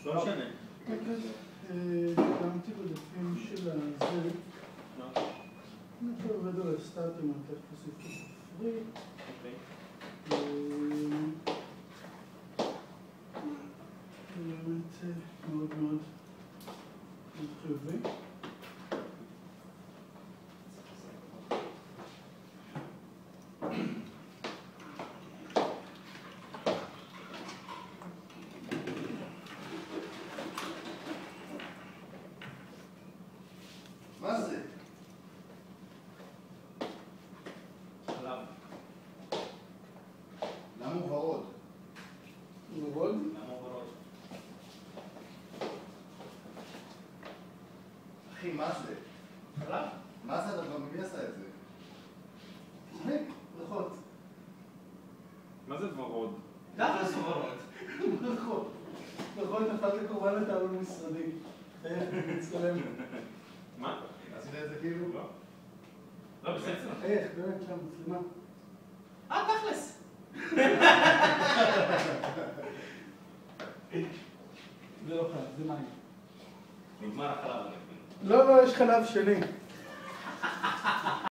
לא משנה. קמתי בדפים של הזה. אנחנו עובד על הסטארטים, על תכף עשיתי פרי. באמת מאוד מאוד חיובי. מה זה? חלב. למה הוא ורוד? ורוד? למה הוא ורוד? אחי, מה זה? חלב? מה זה הדבר? מי עשה את זה? ברכות. מה זה ורוד? תכלס ורוד. ברכות. ברכות נפלת לקורבן לתעלול משרדי. נצטלם. מה? עשית את זה כאילו? לא. לא, בסדר. איך, באמת, שם מצלמה. תכלס. זה לא חלב, זה מים. נגמר החלב. לא, יש חלב שלי.